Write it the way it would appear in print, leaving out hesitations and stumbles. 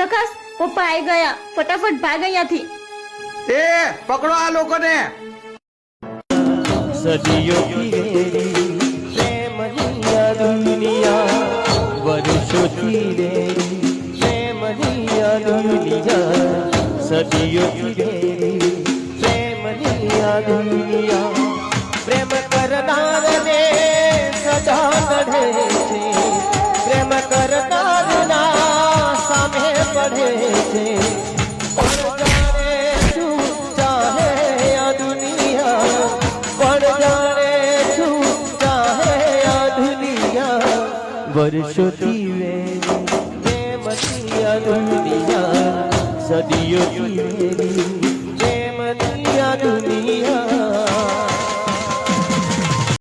પ્રકાશ, પપ્પા આવી ગયા, ફટાફટ ભાગ અહીંયાથી. એ પકડો આ લોકોને. સદીઓથી રેરી પ્રેમની આ દુનિયા, વર્ષોથી રેરી પ્રેમની આ દુનિયા, સદીઓથી રેરી પ્રેમની આ દુનિયા. પ્રેમ કરનારને સદા લડે છે, પ્રેમ કરનારના સામે પડે છે. વર્ષોથી પ્રેમની આ દુનિયા, સદીઓથી